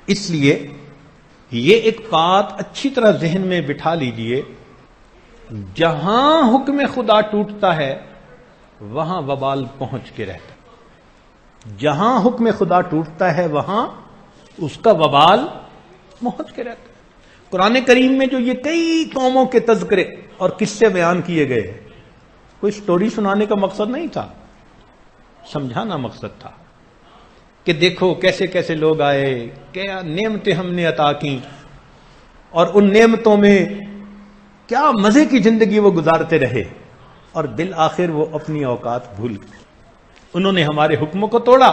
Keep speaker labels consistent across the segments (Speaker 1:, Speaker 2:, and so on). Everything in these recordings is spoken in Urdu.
Speaker 1: اس لیے یہ ایک بات اچھی طرح ذہن میں بٹھا لیجئے، جہاں حکم خدا ٹوٹتا ہے وہاں وبال پہنچ کے رہتا ہے، جہاں حکم خدا ٹوٹتا ہے وہاں اس کا وبال پہنچ کے رہتا ہے۔ قرآن کریم میں جو یہ کئی قوموں کے تذکرے اور قصے بیان کیے گئے ہیں، کوئی سٹوری سنانے کا مقصد نہیں تھا، سمجھانا مقصد تھا کہ دیکھو کیسے کیسے لوگ آئے، کیا نعمتیں ہم نے عطا کی، اور ان نعمتوں میں کیا مزے کی زندگی وہ گزارتے رہے، اور بالآخر وہ اپنی اوقات بھول گئے۔ انہوں نے ہمارے حکموں کو توڑا،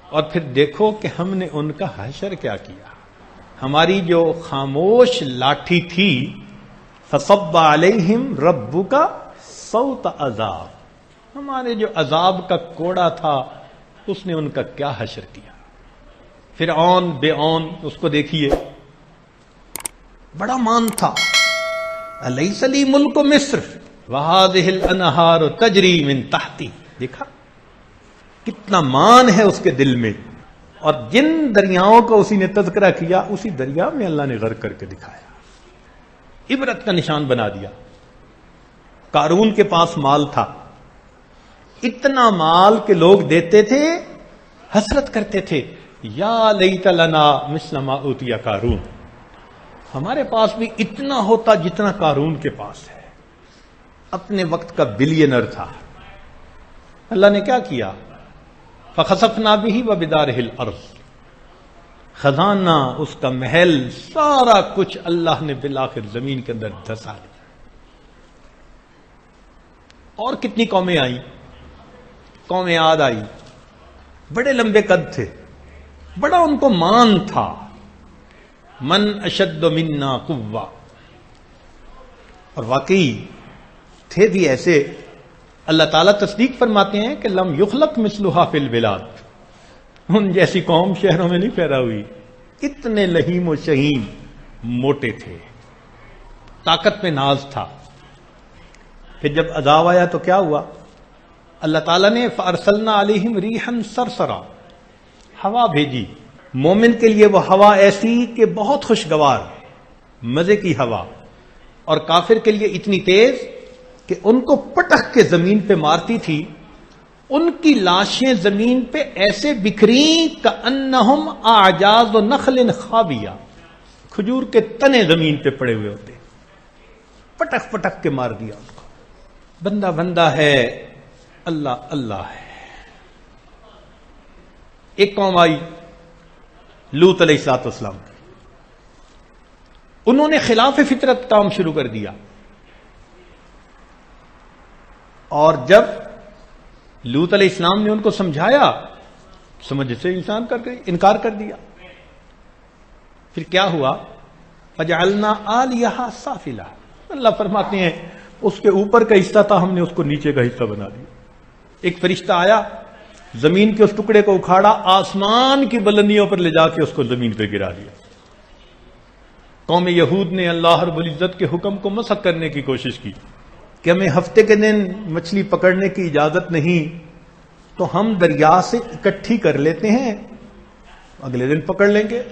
Speaker 1: اور پھر دیکھو کہ ہم نے ان کا حشر کیا کیا۔ ہماری جو خاموش لاٹھی تھی، فصب علیہم ربک صوت عذاب، ہمارے جو عذاب کا کوڑا تھا اس نے ان کا کیا حشر کیا۔ فرعون بے اون، اس کو دیکھیے، بڑا مان تھا، الیس لی ملک مصر وہذہ الانہار تجری من تحتی، دیکھا کتنا مان ہے اس کے دل میں، اور جن دریاؤں کا اسی نے تذکرہ کیا اسی دریا میں اللہ نے غرق کر کے دکھایا، عبرت کا نشان بنا دیا۔ قارون کے پاس مال تھا، اتنا مال کہ لوگ دیتے تھے، حسرت کرتے تھے، یا لیت لنا مثل ما اوتی قارون، ہمارے پاس بھی اتنا ہوتا جتنا قارون کے پاس ہے۔ اپنے وقت کا بلینر تھا۔ اللہ نے کیا کیا؟ فخسفنا به وبدارہ الارض، خزانہ، اس کا محل، سارا کچھ اللہ نے بالآخر زمین کے اندر دھسا دیا۔ اور کتنی قومیں آئیں، قوم عاد آئی، بڑے لمبے قد تھے، بڑا ان کو مان تھا، من اشد منا قوہ، اور واقعی تھے بھی ایسے۔ اللہ تعالیٰ تصدیق فرماتے ہیں کہ لم یخلق مثلھا فی البلاد، ان جیسی قوم شہروں میں نہیں پیدا ہوئی، اتنے لہیم و شہین، موٹے تھے، طاقت میں ناز تھا۔ پھر جب عذاب آیا تو کیا ہوا؟ اللہ تعالیٰ نے فارسلنا علیہم ریحا صرصرا، ہوا بھیجی۔ مومن کے لیے وہ ہوا ایسی کہ بہت خوشگوار، مزے کی ہوا، اور کافر کے لیے اتنی تیز کہ ان کو پٹک کے زمین پہ مارتی تھی، ان کی لاشیں زمین پہ ایسے بکھری کأنہم اعجاز نخل خاویہ، کھجور کے تنے زمین پہ پڑے ہوئے ہوتے، پٹک پٹک کے مار دیا ان کو۔ بندہ بندہ ہے، اللہ اللہ ہے۔ ایک قوم آئی لوط علیہ السلام، انہوں نے خلاف فطرت کام شروع کر دیا، اور جب لوط علیہ السلام نے ان کو سمجھایا، سمجھ سے انکار کر دیا۔ پھر کیا ہوا؟ فجعلنا عالیہا سافلہ، اللہ فرماتے ہیں اس کے اوپر کا حصہ تھا، ہم نے اس کو نیچے کا حصہ بنا دیا۔ ایک فرشتہ آیا، زمین کے اس ٹکڑے کو اکھاڑا، آسمان کی بلندیوں پر لے جا کے اس کو زمین پہ گرا دیا۔ قوم یہود نے اللہ رب العزت کے حکم کو مسخ کرنے کی کوشش کی کہ ہمیں ہفتے کے دن مچھلی پکڑنے کی اجازت نہیں، تو ہم دریا سے اکٹھی کر لیتے ہیں، اگلے دن پکڑ لیں گے۔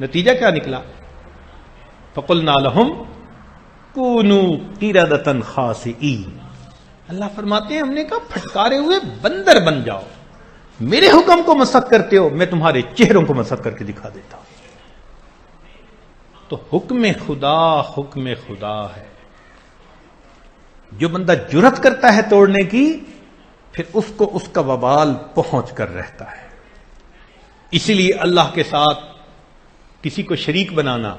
Speaker 1: نتیجہ کیا نکلا؟ فقلنا لهم كونوا قردة خاسئین، اللہ فرماتے ہیں ہم نے کہا پھٹکارے ہوئے بندر بن جاؤ، میرے حکم کو مسخ کرتے ہو، میں تمہارے چہروں کو مسخ کر کے دکھا دیتا ہوں۔ تو حکم خدا ہے، جو بندہ جرات کرتا ہے توڑنے کی، پھر اس کو اس کا وبال پہنچ کر رہتا ہے۔ اسی لیے اللہ کے ساتھ کسی کو شریک بنانا،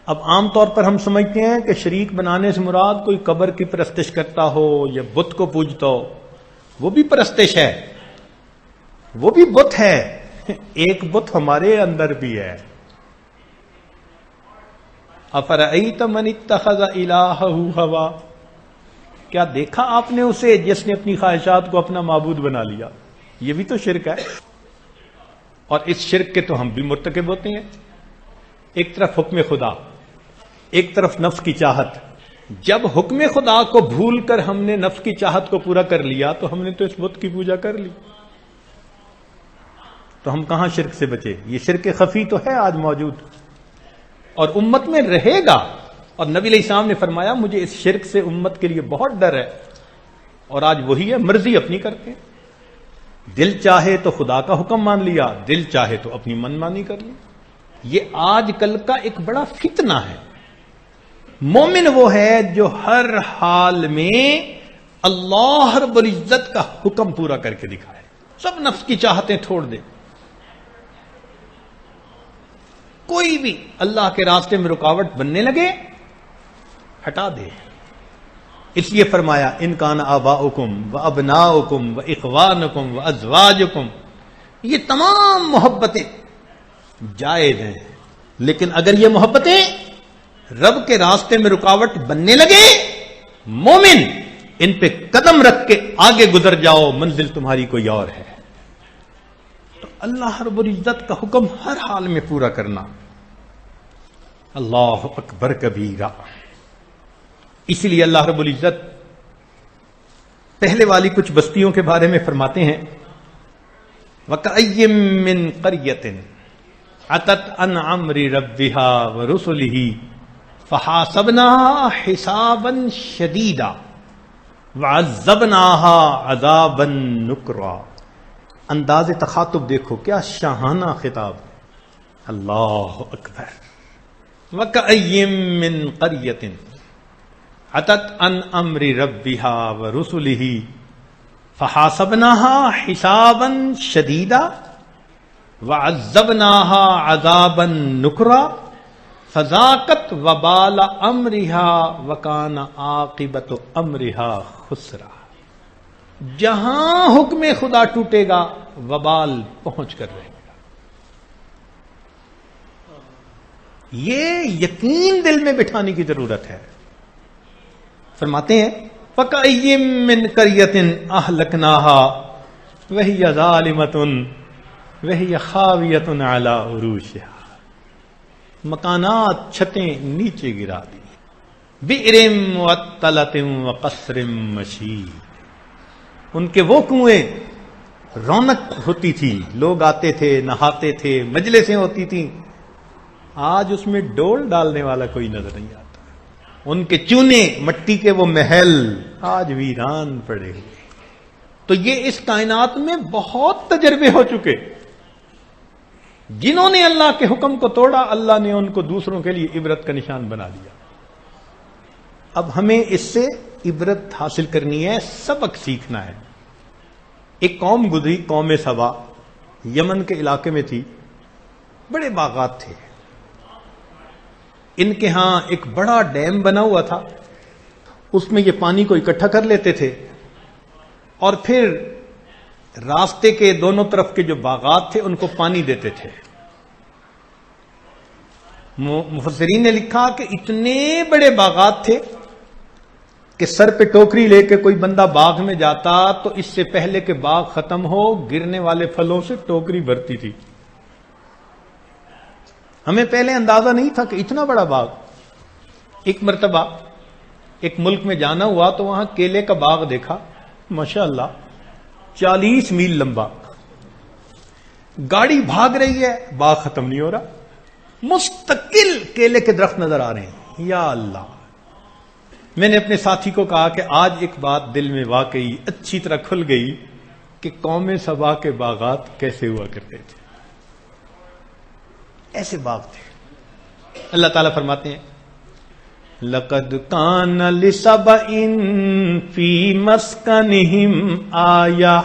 Speaker 1: اب عام طور پر ہم سمجھتے ہیں کہ شریک بنانے سے مراد کوئی قبر کی پرستش کرتا ہو یا بت کو پوجتا ہو، وہ بھی پرستش ہے، وہ بھی بت ہے، ایک بت ہمارے اندر بھی ہے۔ افرأیت من اتخذ الہہ ہوا، کیا دیکھا آپ نے اسے جس نے اپنی خواہشات کو اپنا معبود بنا لیا؟ یہ بھی تو شرک ہے، اور اس شرک کے تو ہم بھی مرتکب ہوتے ہیں۔ ایک طرف حکم خدا، ایک طرف نفس کی چاہت۔ جب حکم خدا کو بھول کر ہم نے نفس کی چاہت کو پورا کر لیا تو ہم نے تو اس بت کی پوجا کر لی۔ تو ہم کہاں شرک سے بچے؟ یہ شرک خفی تو ہے آج موجود اور امت میں رہے گا، اور نبی علیہ السلام نے فرمایا مجھے اس شرک سے امت کے لیے بہت ڈر ہے، اور آج وہی ہے، مرضی اپنی کرتے ہیں، دل چاہے تو خدا کا حکم مان لیا، دل چاہے تو اپنی من مانی کر لی۔ یہ آج کل کا ایک بڑا فتنہ ہے۔ مومن وہ ہے جو ہر حال میں اللہ رب العزت کا حکم پورا کر کے دکھائے، سب نفس کی چاہتیں چھوڑ دے، کوئی بھی اللہ کے راستے میں رکاوٹ بننے لگے ہٹا دے۔ اس لیے فرمایا ان کان آباؤکم و ابناؤکم و اخوانکم و ازواجکم، یہ تمام محبتیں جائز ہیں، لیکن اگر یہ محبتیں رب کے راستے میں رکاوٹ بننے لگے، مومن ان پہ قدم رکھ کے آگے گزر جاؤ، منزل تمہاری کوئی اور ہے۔ تو اللہ رب العزت کا حکم ہر حال میں پورا کرنا۔ اللہ اکبر کبیرہ۔ اسی لیے اللہ رب العزت پہلے والی کچھ بستیوں کے بارے میں فرماتے ہیں وَكَأَيٍّ مِّن قَرْيَةٍ عَتَتْ عَنْ أَمْرِ رَبِّهَا وَرُسُلِهِ فَحَاسَبْنَاهَا حِسَابًا شَدِيدًا وَعَذَّبْنَاهَا عَذَابًا نُكْرًا۔ انداز تخاطب دیکھو کیا شاہانہ خطاب، اللہ اکبر۔ وَكَأَيٍّ مِّن قَرْيَةٍ عَتَتْ عَنْ أَمْرِ رَبِّهَا وَرُسُلِهِ فَحَاسَبْنَاهَا حِسَابًا شَدِيدًا وَعَذَّبْنَاهَا عَذَابًا نُكْرًا فَذَاقَتْ وَبَالَ أَمْرِهَا وَكَانَ عَاقِبَةُ أَمْرِهَا خُسْرًا۔ جہاں حکم خدا ٹوٹے گا وبال پہنچ کر رہے گا۔ یہ یقین دل میں بٹھانے کی ضرورت ہے۔ فرماتے ہیں فَكَأَيٍّ مِّن قَرْيَةٍ أَهْلَكْنَاهَا وَهِيَ ظَالِمَةٌ وَهِيَ خَاوِيَةٌ عَلَىٰ عُرُوشِهَا، مکانات چھتیں نیچے گرا دی، بِئْرٍ مُّعَطَّلَةٍ وَقَصْرٍ مَّشِيدٍ، ان کے وہ کنویں رونق ہوتی تھی، لوگ آتے تھے نہاتے تھے، مجلسیں ہوتی تھیں، آج اس میں ڈول ڈالنے والا کوئی نظر نہیں آتا۔ ان کے چونے مٹی کے وہ محل آج ویران پڑے ہوئے۔ تو یہ اس کائنات میں بہت تجربے ہو چکے، جنہوں نے اللہ کے حکم کو توڑا اللہ نے ان کو دوسروں کے لیے عبرت کا نشان بنا دیا۔ اب ہمیں اس سے عبرت حاصل کرنی ہے، سبق سیکھنا ہے۔ ایک قوم گزری، قوم سبا، یمن کے علاقے میں تھی، بڑے باغات تھے، ان کے ہاں ایک بڑا ڈیم بنا ہوا تھا، اس میں یہ پانی کو اکٹھا کر لیتے تھے اور پھر راستے کے دونوں طرف کے جو باغات تھے ان کو پانی دیتے تھے۔ مفسرین نے لکھا کہ اتنے بڑے باغات تھے کہ سر پہ ٹوکری لے کے کوئی بندہ باغ میں جاتا تو اس سے پہلے کہ باغ ختم ہو گرنے والے پھلوں سے ٹوکری بھرتی تھی۔ ہمیں پہلے اندازہ نہیں تھا کہ اتنا بڑا باغ۔ ایک مرتبہ ایک ملک میں جانا ہوا تو وہاں کیلے کا باغ دیکھا، ماشاءاللہ 40 میل لمبا، گاڑی بھاگ رہی ہے، باغ ختم نہیں ہو رہا، مستقل کیلے کے درخت نظر آ رہے ہیں۔ یا اللہ، میں نے اپنے ساتھی کو کہا کہ آج ایک بات دل میں واقعی اچھی طرح کھل گئی کہ قوم سبا کے باغات کیسے ہوا کرتے تھے، ایسے باغ تھے۔ اللہ تعالیٰ فرماتے ہیں لَقَدْ كَانَ لِسَبَإٍ فِي مَسْكَنِهِمْ آیَةٌ،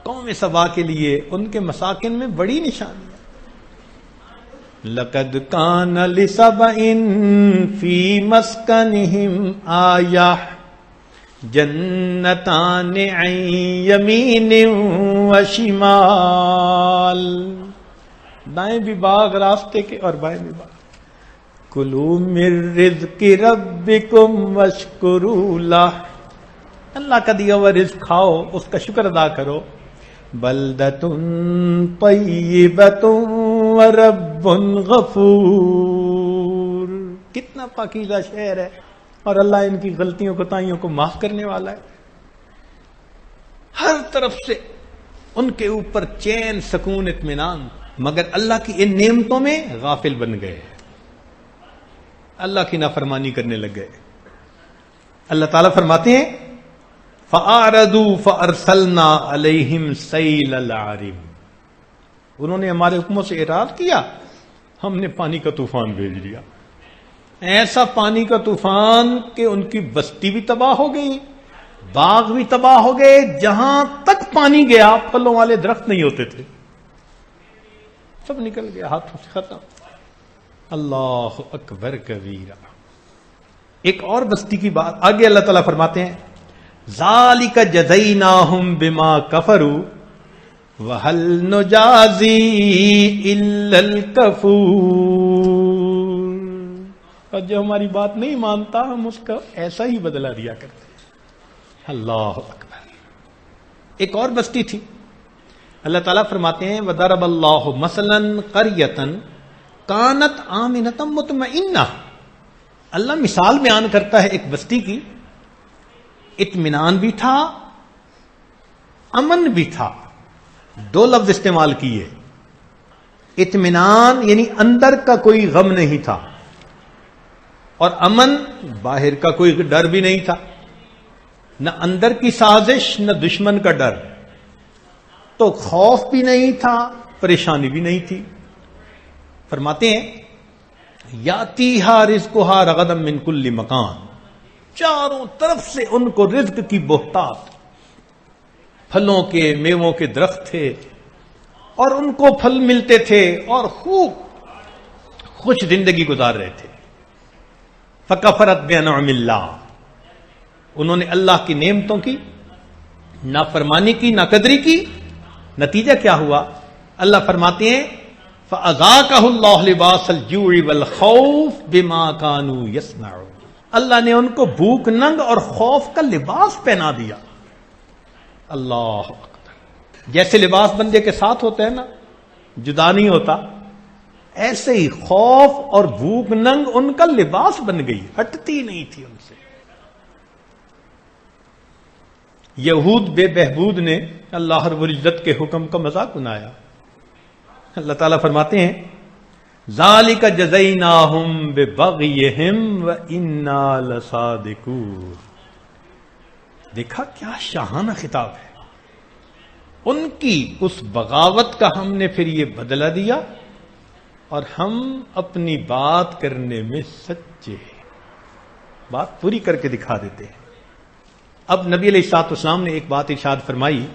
Speaker 1: قوم سبا کے لیے ان کے مساکن میں بڑی نشانی ہے۔ لَقَدْ كَانَ لِسَبَإٍ فِي مَسْكَنِهِمْ آیَةٌ جَنَّتَانِ عَنْ يَمِينٍ وَشِمَالٍ، دائیں بھی باغ راستے کے اور بائیں بھی باغ۔ کلوا من رزق ربکم واشکروا لہ، اللہ کا دیا ہوا رزق کھاؤ، اس کا شکر ادا کرو۔ بلدۃ طیبۃ ورب غفور، کتنا پاکیزہ شہر ہے اور اللہ ان کی غلطیوں کوتاہیوں کو معاف کرنے والا ہے۔ ہر طرف سے ان کے اوپر چین، سکون، اطمینان، مگر اللہ کی ان نعمتوں میں غافل بن گئے، اللہ کی نافرمانی کرنے لگ گئے۔ اللہ تعالیٰ فرماتے ہیں فَأَعْرَضُوا فَأَرْسَلْنَا عَلَيْهِمْ سَيْلَ الْعَرِمِ، انہوں نے ہمارے حکموں سے اعراض کیا، ہم نے پانی کا طوفان بھیج دیا، ایسا پانی کا طوفان کہ ان کی بستی بھی تباہ ہو گئی، باغ بھی تباہ ہو گئے، جہاں تک پانی گیا پھلوں والے درخت نہیں ہوتے تھے، سب نکل گیا، ہاتھوں سے ختم۔ اللہ اکبر کبیرہ۔ ایک اور بستی کی بات آگے اللہ تعالیٰ فرماتے ہیں ذالک جزیناہم بما کفروا وہل نجازی الا الکفور، اور جو ہماری بات نہیں مانتا ہم اس کا ایسا ہی بدلہ دیا کرتے ہیں۔ اللہ اکبر۔ ایک اور بستی تھی، اللہ تعالیٰ فرماتے ہیں وَضَرَبَ اللَّهُ مَثَلًا قَرْيَةً كَانَتْ آمِنَةً مُطْمَئِنَّةً، اللہ مثال بیان کرتا ہے ایک بستی کی، اطمینان بھی تھا، امن بھی تھا، دو لفظ استعمال کیے، اطمینان یعنی اندر کا کوئی غم نہیں تھا، اور امن باہر کا کوئی ڈر بھی نہیں تھا، نہ اندر کی سازش نہ دشمن کا ڈر، تو خوف بھی نہیں تھا، پریشانی بھی نہیں تھی۔ فرماتے ہیں یاتیہا رزقہا رغدا من کل مکان، چاروں طرف سے ان کو رزق کی بہتات، پھلوں کے، میووں کے درخت تھے اور ان کو پھل ملتے تھے اور خوب خوش زندگی گزار رہے تھے۔ فکفرت بانعم اللہ، انہوں نے اللہ کی نعمتوں کی نافرمانی کی، ناقدری کی، نتیجہ کیا ہوا؟ اللہ فرماتے ہیں فَأَذَاقَهُ اللَّهُ لِبَاسَ الْجُوعِ وَالْخَوْفِ بِمَا كَانُوا يَصْنَعُونَ، اللہ نے ان کو بھوک، ننگ اور خوف کا لباس پہنا دیا۔ اللہ اکبر۔ جیسے لباس بندے کے ساتھ ہوتا ہے نا، جدا نہیں ہوتا، ایسے ہی خوف اور بھوک، ننگ ان کا لباس بن گئی، ہٹتی نہیں تھی ان سے۔ یہود بے بہبود نے اللہ رب العزت کے حکم کا مذاق بنایا۔ اللہ تعالیٰ فرماتے ہیں ذالک جزیناہم ببغیہم وَإِنَّا لَصَادِقُونَ، دیکھا کیا شاہانہ خطاب ہے، ان کی اس بغاوت کا ہم نے پھر یہ بدلہ دیا اور ہم اپنی بات کرنے میں سچے ہیں، بات پوری کر کے دکھا دیتے ہیں۔ اب نبی علیہ الصلوۃ والسلام نے ایک بات ارشاد فرمائی،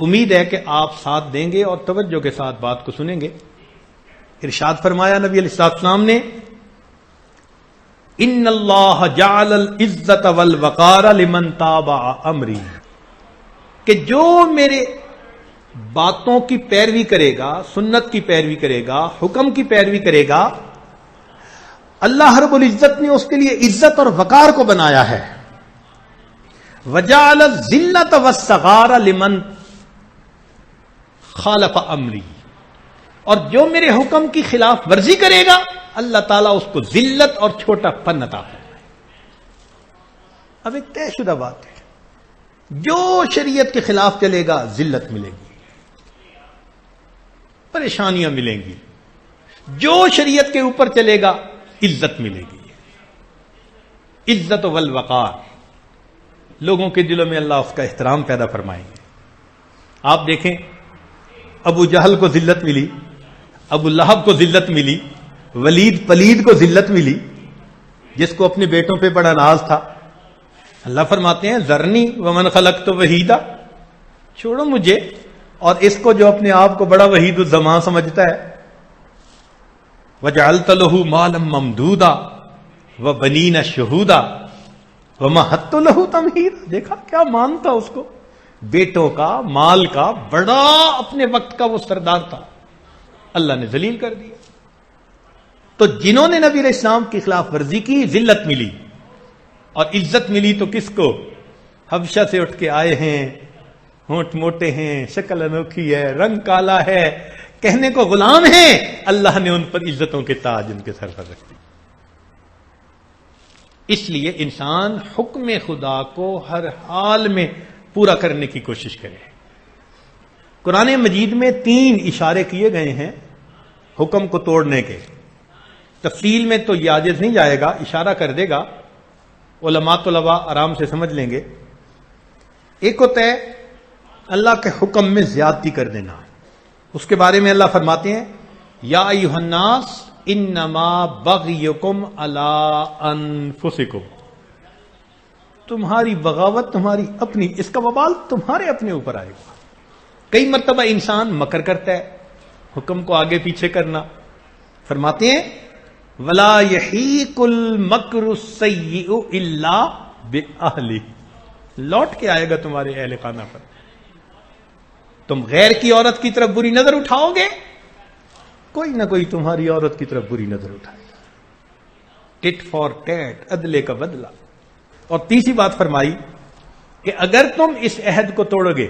Speaker 1: امید ہے کہ آپ ساتھ دیں گے اور توجہ کے ساتھ بات کو سنیں گے۔ ارشاد فرمایا نبی علیہ الصلوۃ والسلام نے ان اللہ جعل العزت والوقار لمن تابع امری، کہ جو میرے باتوں کی پیروی کرے گا، سنت کی پیروی کرے گا، حکم کی پیروی کرے گا، اللہ رب العزت نے اس کے لیے عزت اور وقار کو بنایا ہے۔ وجعل الذلۃ والصغار لمن خالف امری، اور جو میرے حکم کی خلاف ورزی کرے گا اللہ تعالیٰ اس کو ذلت اور چھوٹا پن عطا فرمائے۔ اب ایک طے شدہ بات ہے، جو شریعت کے خلاف چلے گا ذلت ملے گی، پریشانیاں ملیں گی، جو شریعت کے اوپر چلے گا عزت ملے گی، عزت والوقار، لوگوں کے دلوں میں اللہ اس کا احترام پیدا فرمائیں گے۔ آپ دیکھیں ابو جہل کو ذلت ملی، ابو لہب کو ذلت ملی، ولید پلید کو ذلت ملی، جس کو اپنے بیٹوں پہ بڑا ناز تھا۔ اللہ فرماتے ہیں ذرنی ومن خلقت وحیدا، چھوڑو مجھے اور اس کو جو اپنے آپ کو بڑا وحید الزمان سمجھتا ہے۔ وجعلت له مالا ممدودا وبنین شہودا ومہدت له تمہیدا، دیکھا کیا مانتا اس کو، بیٹوں کا، مال کا، بڑا اپنے وقت کا وہ سردار تھا، اللہ نے ذلیل کر دیا۔ تو جنہوں نے نبی علیہ السلام کی خلاف ورزی کی ذلت ملی، اور عزت ملی تو کس کو؟ حبشہ سے اٹھ کے آئے ہیں، ہونٹ موٹے ہیں، شکل انوکھی ہے، رنگ کالا ہے، کہنے کو غلام ہیں، اللہ نے ان پر عزتوں کے تاج ان کے سر پر رکھ دی۔ اس لیے انسان حکم خدا کو ہر حال میں پورا کرنے کی کوشش کرے، قرآن مجید میں 3 اشارے کیے گئے ہیں حکم کو توڑنے کے. تفصیل میں تو یہ عاجز نہیں جائے گا، اشارہ کر دے گا، علماء طلباء آرام سے سمجھ لیں گے. ایک ہوتا ہے اللہ کے حکم میں زیادتی کر دینا. اس کے بارے میں اللہ فرماتے ہیں یا ایھا الناس انما بغیکم علی انفسکم، تمہاری بغاوت تمہاری اپنی، اس کا وبال تمہارے اپنے اوپر آئے گا. کئی مرتبہ انسان مکر کرتا ہے، حکم کو آگے پیچھے کرنا. فرماتے ہیں ولا یحیق المکر السیئ الا باہلہ، لوٹ کے آئے گا تمہارے اہل خانہ پر. تم غیر کی عورت کی طرف بری نظر اٹھاؤ گے، کوئی نہ کوئی تمہاری عورت کی طرف بری نظر اٹھائے گا. ٹٹ فار ٹیٹ، عدلے کا بدلہ. اور تیسری بات فرمائی کہ اگر تم اس عہد کو توڑو گے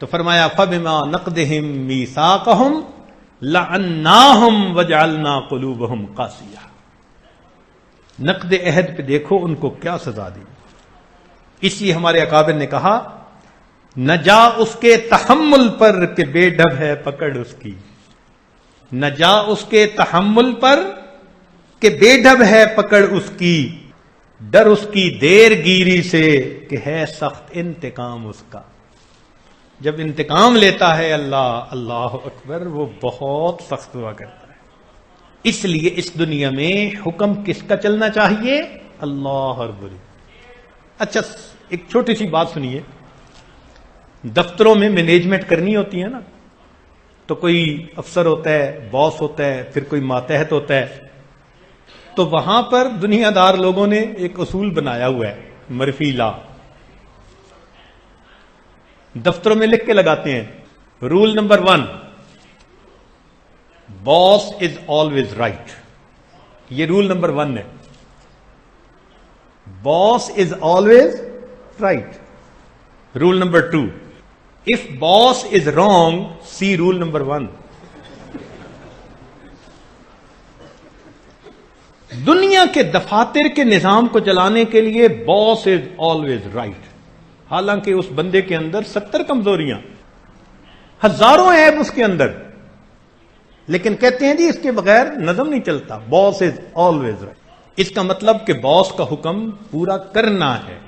Speaker 1: تو فرمایا فبما نقضہم میثاقہم لعناہم وجعلنا قلوبہم قاسیہ. نقض عہد پہ دیکھو ان کو کیا سزا دی. اس لیے ہمارے اکابر نے کہا نہ جا اس کے تحمل پر کہ بے ڈب ہے پکڑ اس کی، نہ جا اس کے تحمل پر کہ بے ڈب ہے پکڑ اس کی، ڈر اس کی دیر گیری سے کہ ہے سخت انتقام اس کا. جب انتقام لیتا ہے اللہ اکبر، وہ بہت سخت ہوا کرتا ہے. اس لیے اس دنیا میں حکم کس کا چلنا چاہیے؟ اللہ رب العزت. اچھا ایک چھوٹی سی بات سنیے. دفتروں میں مینجمنٹ کرنی ہوتی ہے نا، تو کوئی افسر ہوتا ہے، باس ہوتا ہے، پھر کوئی ماتحت ہوتا ہے. تو وہاں پر دنیا دار لوگوں نے ایک اصول بنایا ہوا ہے، مرفی لا. دفتروں میں لکھ کے لگاتے ہیں roll number 1 boss is always right. یہ رول نمبر 1 ہے، boss is always right. Roll number 2 if boss is wrong, see rule number 1. دنیا کے دفاتر کے نظام کو چلانے کے لیے باس از آلویز رائٹ. حالانکہ اس بندے کے اندر 70 کمزوریاں، ہزاروں عیب اس کے اندر، لیکن کہتے ہیں جی اس کے بغیر نظم نہیں چلتا. باس از آلویز رائٹ. اس کا مطلب کہ باس کا حکم پورا کرنا ہے.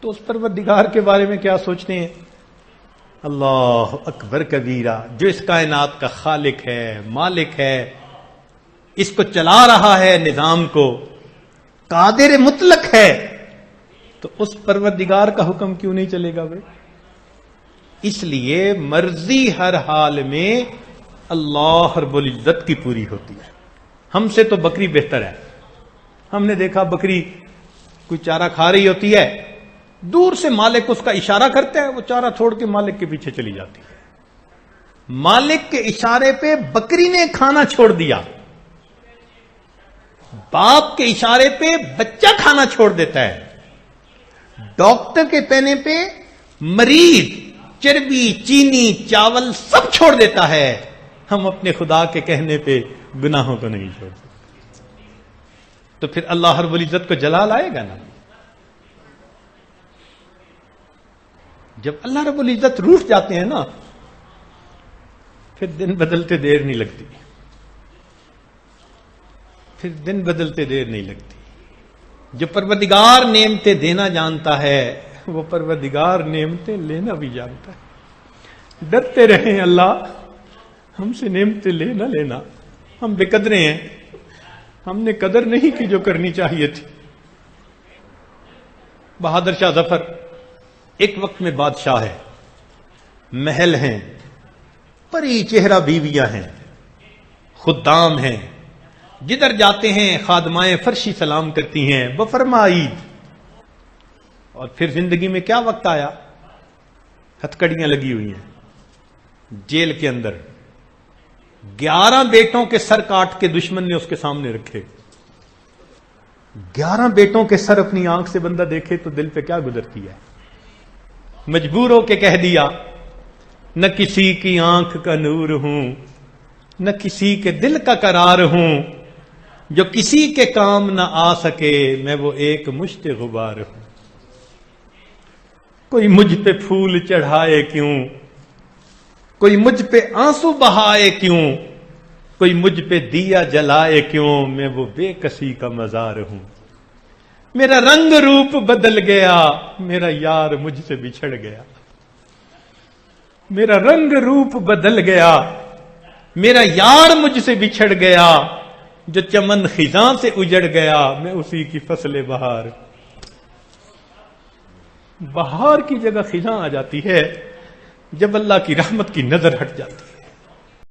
Speaker 1: تو اس پروردگار کے بارے میں کیا سوچتے ہیں؟ اللہ اکبر کبیرہ، جو اس کائنات کا خالق ہے، مالک ہے، اس کو چلا رہا ہے نظام کو، قادر مطلق ہے، تو اس پروردگار کا حکم کیوں نہیں چلے گا بھائی؟ اس لیے مرضی ہر حال میں اللہ رب العزت کی پوری ہوتی ہے. ہم سے تو بکری بہتر ہے. ہم نے دیکھا بکری کوئی چارہ کھا رہی ہوتی ہے، دور سے مالک اس کا اشارہ کرتا ہے، وہ چارہ چھوڑ کے مالک کے پیچھے چلی جاتی ہے. مالک کے اشارے پہ بکری نے کھانا چھوڑ دیا، باپ کے اشارے پہ بچہ کھانا چھوڑ دیتا ہے. ڈاکٹر کے کہنے پہ مریض چربی، چینی، چاول سب چھوڑ دیتا ہے. ہم اپنے خدا کے کہنے پہ گناہوں کو نہیں چھوڑ سکتے. تو پھر اللہ رب العزت کو جلال آئے گا نا. جب اللہ رب العزت روٹھ جاتے ہیں نا، پھر دن بدلتے دیر نہیں لگتی. پھر دن بدلتے دیر نہیں لگتی. جو پروردگار نعمتیں دینا جانتا ہے، وہ پروردگار نعمتیں لینا بھی جانتا ہے. ڈرتے رہیں اللہ ہم سے نعمتیں لے نہ لینا، ہم بے قدرے ہیں، ہم نے قدر نہیں کی جو کرنی چاہیے تھی. بہادر شاہ ظفر ایک وقت میں بادشاہ ہے، محل ہیں، پری چہرہ بیویاں ہیں، خدام ہیں، جدھر جاتے ہیں خادمائیں فرشی سلام کرتی ہیں بفرمائی. اور پھر زندگی میں کیا وقت آیا؟ ہتھکڑیاں لگی ہوئی ہیں جیل کے اندر. 11 بیٹوں کے سر کاٹ کے دشمن نے اس کے سامنے رکھے. 11 بیٹوں کے سر اپنی آنکھ سے بندہ دیکھے تو دل پہ کیا گزرتی ہے؟ مجبور ہو کے کہہ دیا نہ کسی کی آنکھ کا نور ہوں، نہ کسی کے دل کا قرار ہوں، جو کسی کے کام نہ آ سکے میں وہ ایک مشت غبار ہوں. کوئی مجھ پہ پھول چڑھائے کیوں، کوئی مجھ پہ آنسو بہائے کیوں، کوئی مجھ پہ دیا جلائے کیوں، میں وہ بے کسی کا مزار ہوں۔ میرا رنگ روپ بدل گیا، میرا یار مجھ سے بچھڑ گیا۔ میرا رنگ روپ بدل گیا، میرا یار مجھ سے بچھڑ گیا، جو چمن خزاں سے اجڑ گیا، میں اسی کی فصل بہار۔ بہار کی جگہ خزاں آ جاتی ہے جب اللہ کی رحمت کی نظر ہٹ جاتی ہے۔